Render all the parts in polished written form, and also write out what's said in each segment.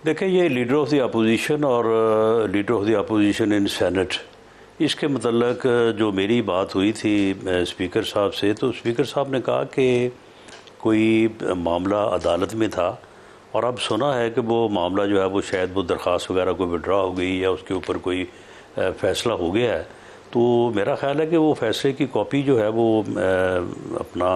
دیکھیں یہ leader of the opposition اور leader of the opposition in senate, اس کے متعلق جو میری بات ہوئی تھی اسپیکر صاحب سے، تو اسپیکر صاحب نے کہا کہ کوئی معاملہ عدالت میں تھا اور اب سنا ہے کہ وہ معاملہ جو ہے وہ شاید وہ درخواست وغیرہ کوئی وڈرا ہو گئی یا اس کے اوپر کوئی فیصلہ ہو گیا ہے۔ تو میرا خیال ہے کہ وہ فیصلے کی کاپی جو ہے وہ اپنا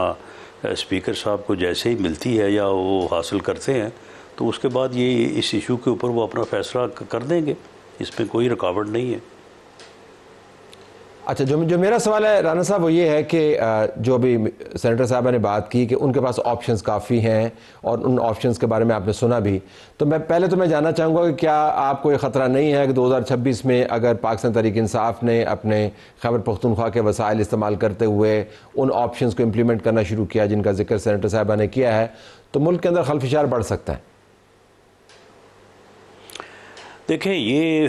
اسپیکر صاحب کو جیسے ہی ملتی ہے یا وہ حاصل کرتے ہیں تو اس کے بعد یہ اس ایشو کے اوپر وہ اپنا فیصلہ کر دیں گے، اس میں کوئی رکاوٹ نہیں ہے۔ اچھا، جو میرا سوال ہے رانا صاحب وہ یہ ہے کہ جو ابھی سینیٹر صاحبہ نے بات کی کہ ان کے پاس آپشنز کافی ہیں اور ان آپشنز کے بارے میں آپ نے سنا بھی، تو میں جاننا چاہوں گا کہ کیا آپ کو یہ خطرہ نہیں ہے کہ 2026 میں اگر پاکستان تحریک انصاف نے اپنے خیبر پختونخوا کے وسائل استعمال کرتے ہوئے ان آپشنز کو امپلیمنٹ کرنا شروع کیا جن کا ذکر سینیٹر صاحبہ نے کیا ہے، تو ملک کے اندر خلفشار بڑھ سکتا ہے؟ دیکھیں یہ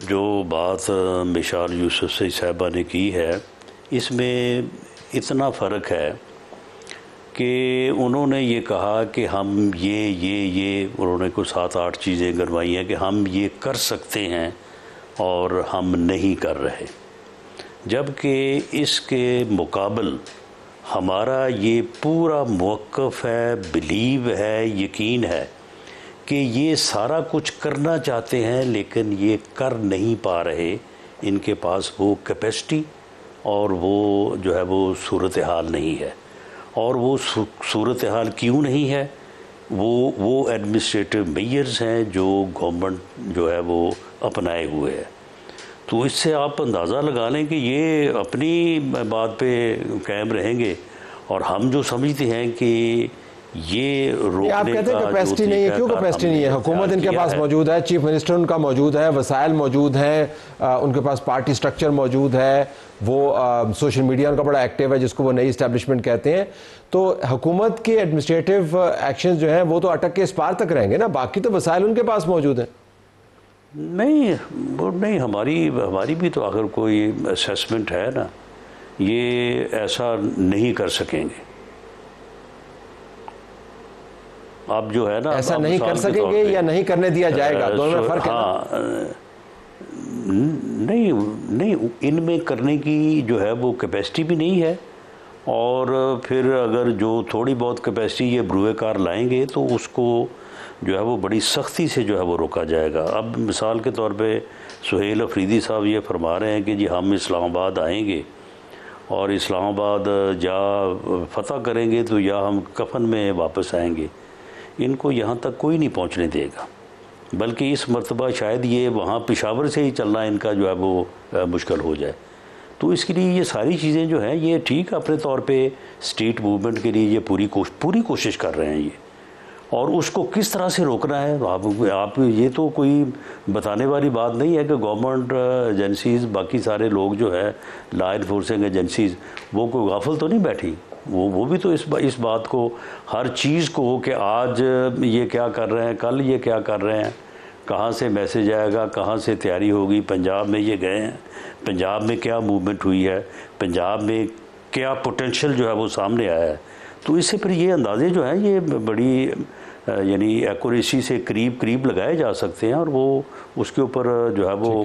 جو بات مشال یوسفزئی صاحبہ نے کی ہے اس میں اتنا فرق ہے کہ انہوں نے یہ کہا کہ ہم یہ انہوں نے کوئی 7-8 چیزیں گنوائی ہیں کہ ہم یہ کر سکتے ہیں اور ہم نہیں کر رہے، جبکہ اس کے مقابل ہمارا یہ پورا موقف ہے، بلیو ہے، یقین ہے کہ یہ سارا کچھ کرنا چاہتے ہیں لیکن یہ کر نہیں پا رہے، ان کے پاس وہ کیپیسٹی اور وہ جو ہے وہ صورتحال نہیں ہے۔ اور وہ صورتحال کیوں نہیں ہے؟ وہ ایڈمنسٹریٹو میئرز ہیں جو گورنمنٹ جو ہے وہ اپنائے ہوئے ہے۔ تو اس سے آپ اندازہ لگا لیں کہ یہ اپنی بات پہ قائم رہیں گے اور ہم جو سمجھتے ہیں کہ یہ روکنے آپ کہتے ہیں کیپیسٹی نہیں ہے، کیوں کیپیسٹی نہیں ہے؟ حکومت ان کے پاس موجود ہے، چیف منسٹر ان کا موجود ہے، وسائل موجود ہیں، ان کے پاس پارٹی سٹرکچر موجود ہے، وہ سوشل میڈیا ان کا بڑا ایکٹیو ہے جس کو وہ نئی اسٹیبلشمنٹ کہتے ہیں۔ تو حکومت کے ایڈمنسٹریٹو ایکشنز جو ہیں وہ تو اٹک کے اس پار تک رہیں گے نا، باقی تو وسائل ان کے پاس موجود ہیں۔ نہیں ہماری بھی تو اگر کوئی اسیسمنٹ ہے نا، یہ ایسا نہیں کر سکیں گے۔ اب جو ہے نا ایسا نہیں کر سکیں گے یا نہیں کرنے دیا جائے گا، دونوں میں فرق ہے۔ ہاں نہیں ان میں کرنے کی جو ہے وہ کیپیسٹی بھی نہیں ہے، اور پھر اگر جو تھوڑی بہت کیپیسٹی یہ بروئے کار لائیں گے تو اس کو جو ہے وہ بڑی سختی سے جو ہے وہ روکا جائے گا۔ اب مثال کے طور پہ سہیل افریدی صاحب یہ فرما رہے ہیں کہ جی ہم اسلام آباد آئیں گے اور اسلام آباد یا فتح کریں گے تو یا ہم کفن میں واپس آئیں گے۔ ان کو یہاں تک کوئی نہیں پہنچنے دے گا، بلکہ اس مرتبہ شاید یہ وہاں پشاور سے ہی چلنا ان کا جو ہے وہ مشکل ہو جائے۔ تو اس کے لیے یہ ساری چیزیں جو ہیں یہ ٹھیک اپنے طور پہ اسٹریٹ موومنٹ کے لیے یہ پوری کوشش کر رہے ہیں یہ، اور اس کو کس طرح سے روکنا ہے آپ یہ تو کوئی بتانے والی بات نہیں ہے کہ گورنمنٹ ایجنسیز باقی سارے لوگ جو ہے لا انفورسنگ ایجنسیز وہ کوئی غافل تو نہیں بیٹھی، وہ بھی تو اس بات کو ہر چیز کو کہ آج یہ کیا کر رہے ہیں، کل یہ کیا کر رہے ہیں، کہاں سے میسج آئے گا، کہاں سے تیاری ہوگی، پنجاب میں یہ گئے ہیں، پنجاب میں کیا موومنٹ ہوئی ہے، پنجاب میں کیا پوٹینشل جو ہے وہ سامنے آیا ہے۔ تو اس سے پھر یہ اندازے جو ہیں یہ بڑی یعنی ایکوریسی سے قریب لگائے جا سکتے ہیں، اور وہ اس کے اوپر جو ہے وہ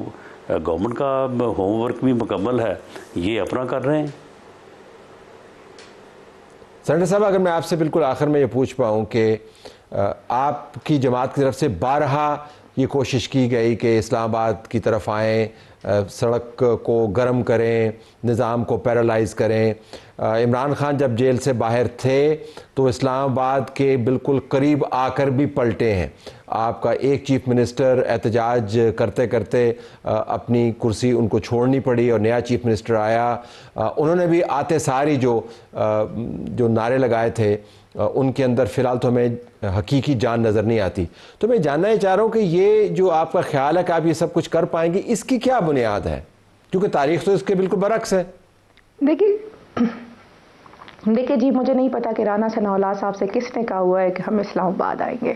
گورنمنٹ کا ہوم ورک بھی مکمل ہے، یہ اپنا کر رہے ہیں۔ سینیٹر صاحب اگر میں آپ سے بالکل آخر میں یہ پوچھ پاؤں کہ آپ کی جماعت کی طرف سے بارہا یہ کوشش کی گئی کہ اسلام آباد کی طرف آئیں، سڑک کو گرم کریں، نظام کو پیرالائز کریں۔ عمران خان جب جیل سے باہر تھے تو اسلام آباد کے بالکل قریب آ کر بھی پلٹے ہیں۔ آپ کا ایک چیف منسٹر احتجاج کرتے کرتے اپنی کرسی ان کو چھوڑنی پڑی اور نیا چیف منسٹر آیا، انہوں نے بھی آتے ساری جو نعرے لگائے تھے ان کے اندر فی الحال تو ہمیں حقیقی جان نظر نہیں آتی۔ تو میں جاننا ہی چاہ رہا ہوں کہ یہ جو آپ کا خیال ہے کہ آپ یہ سب کچھ کر پائیں گے، اس کی کیا بنیاد ہے؟ کیونکہ تاریخ تو اس کے بالکل برعکس ہے۔ دیکھیے جی، مجھے نہیں پتا کہ رانا ثناء اللہ صاحب سے کس نے کہا ہوا ہے کہ ہم اسلام آباد آئیں گے۔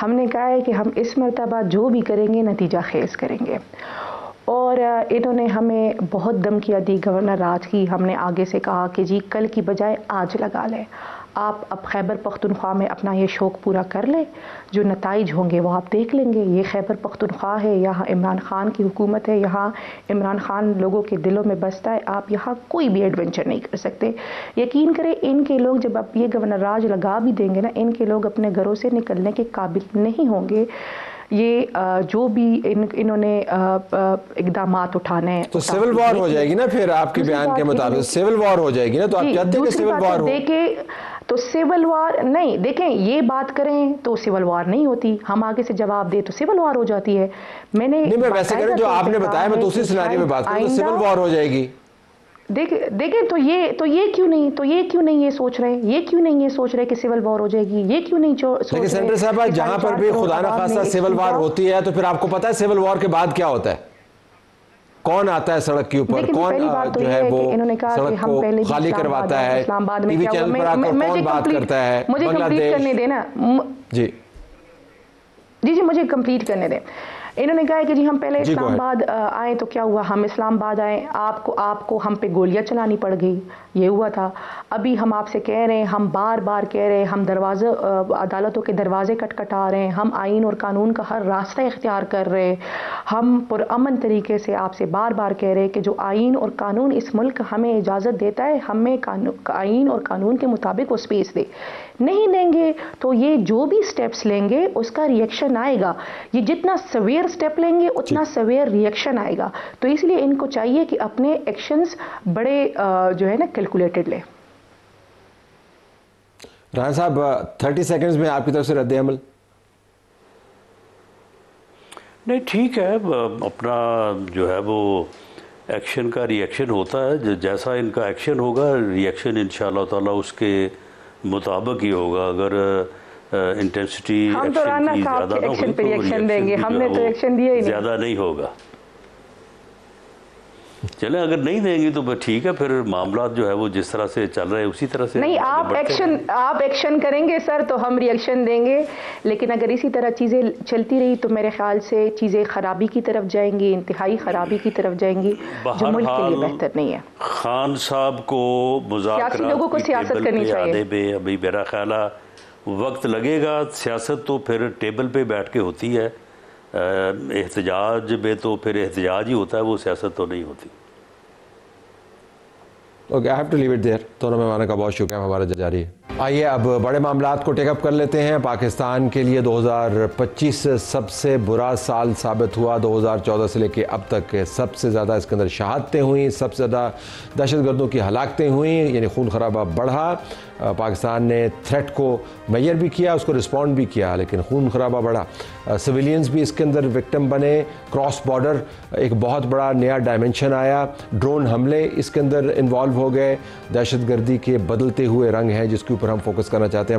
ہم نے کہا ہے کہ ہم اس مرتبہ جو بھی کریں گے نتیجہ خیز کریں گے، اور انہوں نے ہمیں بہت دھمکیاں دی گورنر راج کی۔ ہم نے آگے سے کہا کہ جی کل کی بجائے آج لگا لیں، آپ اب خیبر پختونخوا میں اپنا یہ شوق پورا کر لیں، جو نتائج ہوں گے وہ آپ دیکھ لیں گے۔ یہ خیبر پختونخوا ہے، یہاں عمران خان کی حکومت ہے، یہاں عمران خان لوگوں کے دلوں میں بستا ہے، آپ یہاں کوئی بھی ایڈونچر نہیں کر سکتے۔ یقین کریں ان کے لوگ جب اب یہ گورنر راج لگا بھی دیں گے نا، ان کے لوگ اپنے گھروں سے نکلنے کے قابل نہیں ہوں گے۔ یہ جو بھی انہوں نے اقدامات اٹھانے ہیں تو سول وار ہو جائے گی نا پھر آپ کے بیان کے مطابق، سول وار ہو جائے گی نا، تو آپ چاہتے ہیں کہ سول وار ہو؟ تو سول وار نہیں، دیکھیں یہ بات کریں تو سول وار نہیں ہوتی، ہم آگے سے جواب دیں تو سول وار ہو جاتی ہے۔ میں ویسے کریں جو آپ نے بتایا، میں دوسری سیناریو میں بات کروں تو سول وار ہو جائے گی۔ دیکھیں تو یہ کیوں نہیں یہ سوچ رہے کہ سول وار ہو جائے گی، یہ کیوں نہیں سوچ رہے؟ لیکن سینیٹر صاحبہ جہاں پر بھی خدا نخواستہ سول وار ہوتی ہے تو پھر آپ کو پتا ہے سول وار کے بعد کیا ہوتا ہے؟ کون آتا ہے سڑک کے اوپر، کون جو ہے وہ سڑک کو خالی کرواتا ہے، ٹی وی چینل پر آ کر کون بات کرتا ہے؟ بنگلہ دیش کرنے دینا جی مجھے کمپلیٹ کرنے دیں۔ انہوں نے کہا ہے کہ جی ہم پہلے اسلام آباد آئے تو کیا ہوا، ہم اسلام آباد آئے، آپ کو ہم پہ گولیاں چلانی پڑ گئی، یہ ہوا تھا۔ ابھی ہم آپ سے کہہ رہے ہیں، ہم بار بار کہہ رہے ہیں، ہم عدالتوں کے دروازے کٹکھٹا رہے ہیں، ہم آئین اور قانون کا ہر راستہ اختیار کر رہے ہیں، ہم پرامن طریقے سے آپ سے بار بار کہہ رہے ہیں کہ جو آئین اور قانون اس ملک ہمیں اجازت دیتا ہے، ہمیں آئین اور قانون کے مطابق وہ سپیس دے، نہیں دیں گے تو یہ جو بھی سٹیپس لیں گے اس کا ریئیکشن آئے گا۔ یہ جتنا سویئر سٹیپ لیں گے اتنا سویئر ریئیکشن آئے گا، تو اس لیے ان کو چاہیے کہ اپنے ایکشنز بڑے جو ہے نا کیلکولیٹڈ لیں۔ رانا صاحب 30 سیکنڈز میں آپ کی طرف سے رد عمل۔ نہیں ٹھیک ہے، اپنا جو ہے وہ ایکشن کا ریئیکشن ہوتا ہے، جیسا ان کا ایکشن ہوگا ریئیکشن انشاءاللہ تعالیٰ اس کے مطابق ہی ہوگا۔ اگر انٹینسٹی ایکشن کی زیادہ نہ ہوئی تو ریئیکشن زیادہ نہیں ہوگا۔ چلیں اگر نہیں دیں گی تو ٹھیک ہے، پھر معاملات جو ہے وہ جس طرح سے چل رہے ہیں اسی طرح سے نہیں، آپ ایکشن کریں گے سر تو ہم ریئیکشن دیں گے، لیکن اگر اسی طرح چیزیں چلتی رہی تو میرے خیال سے چیزیں خرابی کی طرف جائیں گی، انتہائی خرابی کی طرف جائیں گی، جو ملک کے لیے بہتر نہیں ہے۔ خان صاحب کو سیاسی لوگوں کو سیاست کرنی چاہیے۔ ابھی میرا خیال ہے وقت لگے گا، سیاست تو پھر ٹیبل پہ بیٹھ کے ہوتی ہے، احتجاج میں تو پھر احتجاج ہی ہوتا ہے، وہ سیاست تو نہیں ہوتی۔ Okay, I have to leave it there۔ دونوں مہمانوں کا بہت شکریہ، ہمارا جاری ہے۔ آئیے اب بڑے معاملات کو ٹیک اپ کر لیتے ہیں۔ پاکستان کے لیے 2025 سب سے برا سال ثابت ہوا۔ 2014 سے لے کے اب تک سب سے زیادہ اس کے اندر شہادتیں ہوئیں، سب سے زیادہ دہشت گردوں کی ہلاکتیں ہوئیں، یعنی خون خرابہ بڑھا۔ پاکستان نے تھریٹ کو میئر بھی کیا، اس کو رسپونڈ بھی کیا، لیکن خون خرابہ بڑھا۔ سویلینز بھی اس کے اندر وکٹم بنے، کراس بارڈر ایک بہت بڑا نیا ڈائمنشن آیا، ڈرون حملے اس کے اندر انوالو ہو گئے، دہشت گردی کے بدلتے ہوئے رنگ ہیں جس کے اوپر ہم فوکس کرنا چاہتے ہیں۔